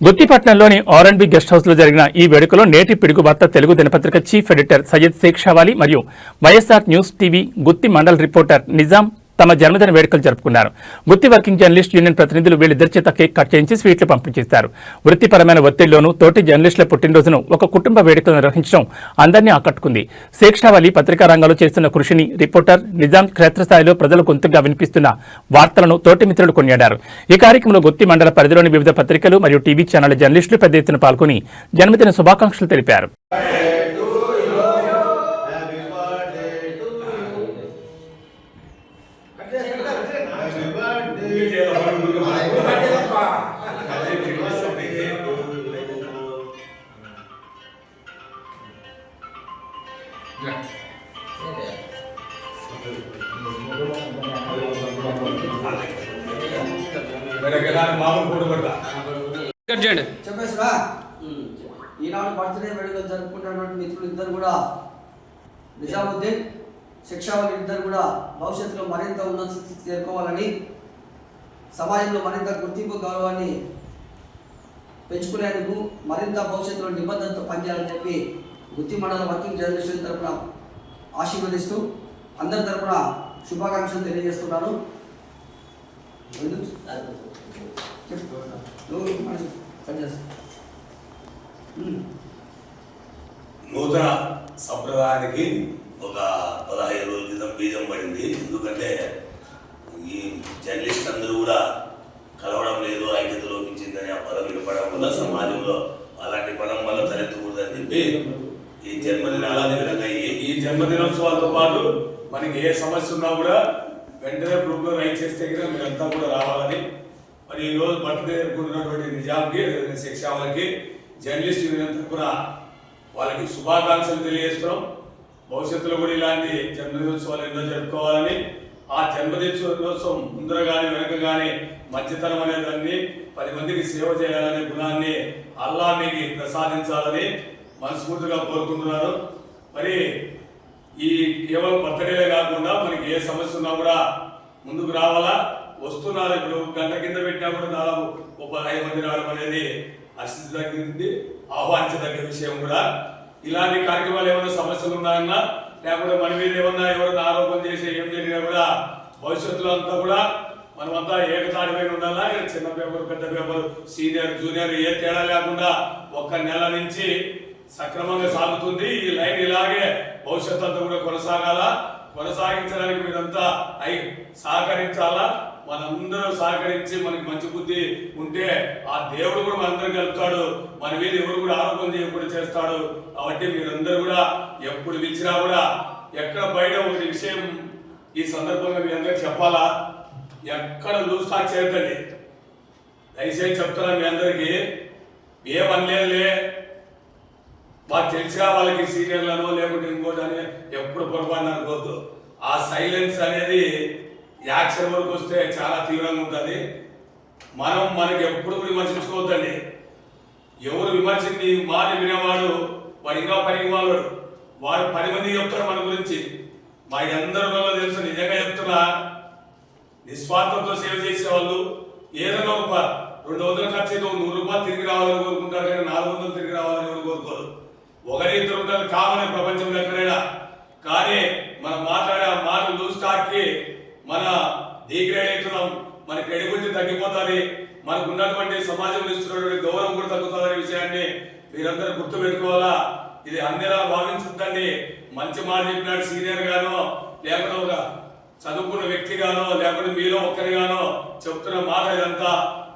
గుత్తిపట్నంలోని ఆర్ఎండ్బి guest house లో జరిగిన ఈ వేడుకలో నేటి పిడుగు వార్త తెలుగు దినపత్రిక చీఫ్ ఎడిటర్ సయ్యద్ షేక్ షావాలి మరియు వైఎస్ఆర్ న్యూస్ టీవీ గుత్తి మండల్ రిపోర్టర్ నిజాం తమ జన్మదిన వేడుకలు జరుపుకున్నారు. గుత్తి వర్కింగ్ జర్నలిస్ట్ యూనియన్ ప్రతినిధులు వీళ్ళిద్దరి చేత కేక్ కట్ చేయించి స్వీట్లు పంపిణీ చేశారు. వృత్తిపరమైన ఒత్తిడిలోనూ తోటి జర్నలిస్టుల పుట్టినరోజును ఒక కుటుంబ వేడుకలు నిర్వహించడం అందరినీ ఆకట్టుకుంది. షేక్ షావాలి పత్రికా రంగంలో చేస్తున్న కృషిని రిపోర్టర్ నిజాం క్షేత్రస్థాయిలో ప్రజలు గొంతుగా వినిపిస్తున్న వార్తలను తోటి మిత్రులు కొనియాడారు. ఈ కార్యక్రమంలో గుత్తి మండల పరిధిలోని వివిధ పత్రికలు మరియు టీవీ ఛానళ్ల జర్నలిస్టులు పెద్ద ఎత్తున పాల్గొని జన్మదిన శుభాకాంక్షలు తెలిపారు. ఈనాడు బర్త్డే వేడుకలు జరుపుకుంటున్నటువంటి మిత్రులు ఇద్దరు కూడా నిజాముద్దీన్ షేక్ షావాలి ఇద్దరు కూడా భవిష్యత్తులో మరింత ఉన్నత స్థితికి చేరుకోవాలని, సమాజంలో మరింత గుర్తింపు గౌరవాన్ని పెంచుకునేందుకు మరింత భవిష్యత్తులో నిబద్ధతతో పనిచేయాలని చెప్పి గుత్తి మండల వర్కింగ్ జర్నలిస్టుల తరఫున ఆశీర్వదిస్తూ అందరి తరఫున శుభాకాంక్షలు తెలియజేస్తున్నాను. నూతన సంప్రదాయానికి ఒక 15 రోజుల క్రితం బీజం పడింది. ఎందుకంటే ఈ జర్నలిస్ట్ అందరూ కూడా కలవడం లేదు, ఐక్యత లోపించిందని ఆ పదం వినపడడం వల్ల సమాజంలో అలాంటి పదం వల్ల తలెత్తకూడదని చెప్పి ఈ జన్మదినాలు అదే విధంగా ఈ జన్మదినోత్సవాలతో పాటు మనకి ఏ సమస్య ఉన్నా కూడా వెంటనే గ్రూప్లో రైట్ చేస్తే కదా మీరంతా కూడా రావాలని, మరి ఈరోజు బర్త్డే జరుపుకుంటున్నటువంటి నిజాంకి షేక్ షావాలికి జర్నలిస్ట్ యూనియన్ తరఫున వాళ్ళకి శుభాకాంక్షలు తెలియజేస్తున్నాం. భవిష్యత్తులో కూడా ఇలాంటి జన్మదినోత్సవాలు ఎన్నో జరుపుకోవాలని, ఆ జన్మదినోత్సవం ముందర కానీ వెనక కానీ మంచితనం అనేదాన్ని 10 మందికి సేవ చేయాలనే గుణాన్ని అల్లా మీకు ప్రసాదించాలని మనస్ఫూర్తిగా కోరుకుంటున్నాను. మరి ఈ కేవలం బర్త్డేలే కాకుండా మనకి ఏ సమస్య ఉన్నా కూడా ముందుకు రావాలా, వస్తున్నారు. ఇప్పుడు గంట కింద పెట్టినా కూడా దాదాపు 15 మంది రావడం అనేది హర్షించదగ్గింది, ఆహ్వానించదగ్గ విషయం కూడా. ఇలాంటి కార్యక్రమాలు ఏమైనా సమస్యలు ఉన్నాయన్నా, లేకపోతే మన మీద ఏమన్నా ఎవరైనా ఆరోపణ చేసి ఏం జరిగినా కూడా భవిష్యత్తులో అంతా కూడా మనమంతా ఏకతాటి పైన ఉండాలా. చిన్న పేపర్ పెద్ద పేపర్ సీనియర్ జూనియర్ ఏ తేడా లేకుండా 1 నెల నుంచి సక్రమంగా సాగుతుంది. ఈ లైన్ ఇలాగే భవిష్యత్తు అంతా కూడా కొనసాగించడానికి మీరంతా సహకరించాలా. మనందరూ సహకరించి మనకి మంచి బుద్ధి ఉంటే ఆ దేవుడు కూడా మనందరం కలుపుతాడు, మన మీద ఎవరు కూడా ఆరోపణ చేయకుండా చేస్తాడు. కాబట్టి మీరందరూ కూడా ఎప్పుడు పిలిచినా కూడా ఎక్కడ బయట ఒకటి విషయం ఈ సందర్భంగా మీ అందరికి చెప్పాలా, ఎక్కడ లూజ్ టాక్ చేయొద్దండి. దయచేసి చెప్తున్నా మీ అందరికీ, ఏమనలేదులే మాకు తెలిసినా వాళ్ళకి సీనియర్లను లేకుంటే ఇంకోటి అని ఎప్పుడు పొరపాటున అనుకోవద్దు. ఆ సైలెన్స్ అనేది యాక్షన్ వరకు వస్తే చాలా తీవ్రంగా ఉంటుంది. మనకి ఎప్పుడు కూడా విమర్శించుకోవద్దండి. ఎవరు విమర్శించి మాట వినేవాడు వాడు ఇంకా పనికి వాడు 10 మందికి చెప్తారు మన గురించి. మా అందరిలో తెలుసు, నిజంగా చెప్తున్నా, నిస్వార్థంతో సేవ చేసేవాళ్ళు ఏదైనా ఒక 200 ఖర్చు అయితే 100 రూపాయలు తిరిగి రావాలని కోరుకుంటారు, కానీ 400 తిరిగి రావాలని ఎవరు కోరుకోరు. 1-2 ఉంటారు కామనే ప్రపంచంలో ఎక్కడైనా. కానీ మనం మాట్లాడే ఆ మాట లూజ్ టాక్కి మన డిగ్రేడ్ అవుతున్నాం, మన క్రెడిబిలిటీ తగ్గిపోతుంది, మనకు ఉన్నటువంటి సమాజంలో ఇస్తున్నటువంటి గౌరవం కూడా తగ్గుతుందనే విషయాన్ని మీరందరూ గుర్తుపెట్టుకోవాలా. ఇది అందరిలా భావించద్దండి. మంచి మాట చెప్పినాడు సీనియర్ గానో, లేకపోతే ఒక చదువుకున్న వ్యక్తి గానో, లేకపోతే మీలో ఒక్కరిగానో చెప్తున్న మాట ఇదంతా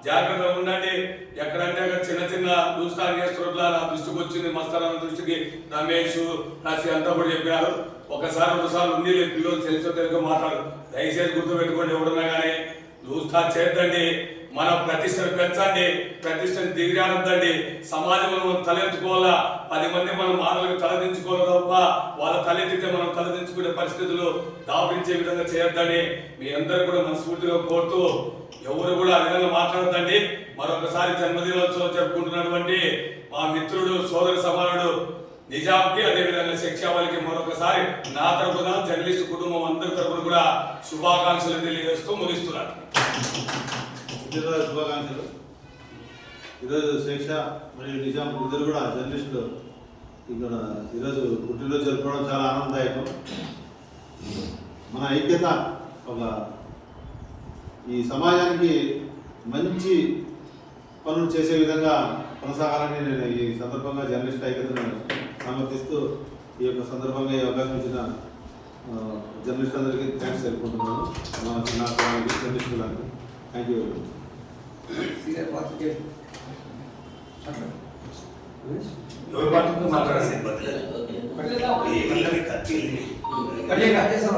జాగ్రత్తగా ఉండండి. ఎక్కడంటే అక్కడ చిన్న దూస్తాలు చేస్తున్నట్లా నా దృష్టికి వచ్చింది, మస్తారాన్న దృష్టికి, రమేష్ రాసి అంతా కూడా చెప్పారు. 1-2 సార్లు ఉంది, పిల్లలు తెలుసో మాట్లాడు. దయచేసి గుర్తుపెట్టుకోండి, ఎవడున్నా కానీ దూస్తా చేద్దండి. మన ప్రతిష్టను పెంచండి, ప్రతిష్టను దిగిరానద్దండి. సమాజంలో మనం తలెత్తుకోవాలా, 10 మంది మనం మాటలకు తలదించుకోవాలి తప్ప వాళ్ళ తలెత్తితే మనం తలదించుకునే పరిస్థితులు దాపించే విధంగా చేయొద్దని మీ అందరూ కూడా మనస్ఫూర్తిగా కోరుతూ, ఎవరు కూడా ఆ విధంగా మాట్లాడద్దండి. మరొకసారి జన్మదినోత్సవం జరుపుకుంటున్నటువంటి మా మిత్రుడు సోదర సమానుడు నిజాంకి, అదేవిధంగా షేక్ షావాలికి మరొకసారి నా తరపున జర్నలిస్ట్ కుటుంబం అందరి తరపున కూడా శుభాకాంక్షలు తెలియజేస్తూ ముగిస్తున్నాను. శుభాకాంక్షలు. ఈరోజు శేష మరియు నిజాం ఇద్దరు కూడా జర్నలిస్టులు ఇక్కడ ఈరోజు పుట్టినరోజు జరుపుకోవడం చాలా ఆనందదాయకం. మన ఐక్యత ఒక ఈ సమాజానికి మంచి పనులు చేసే విధంగా కొనసాగాలని నేను ఈ సందర్భంగా జర్నలిస్ట్ ఐక్యతను సమర్థిస్తూ ఈ యొక్క సందర్భంగా ఈ అవకాశం ఇచ్చిన జర్నలిస్ట్ అందరికీ థ్యాంక్స్ తెలుపుకుంటున్నాను. నాకు జర్నలిస్టులకు thank you very much. Senior పాత్రికేయులు ఎవరు పట్టుకుని మాట్లాడాల్సిన ఇబ్బంది లేదు. ఈ మళ్ళీ ఖర్చు కట్ చేసాం.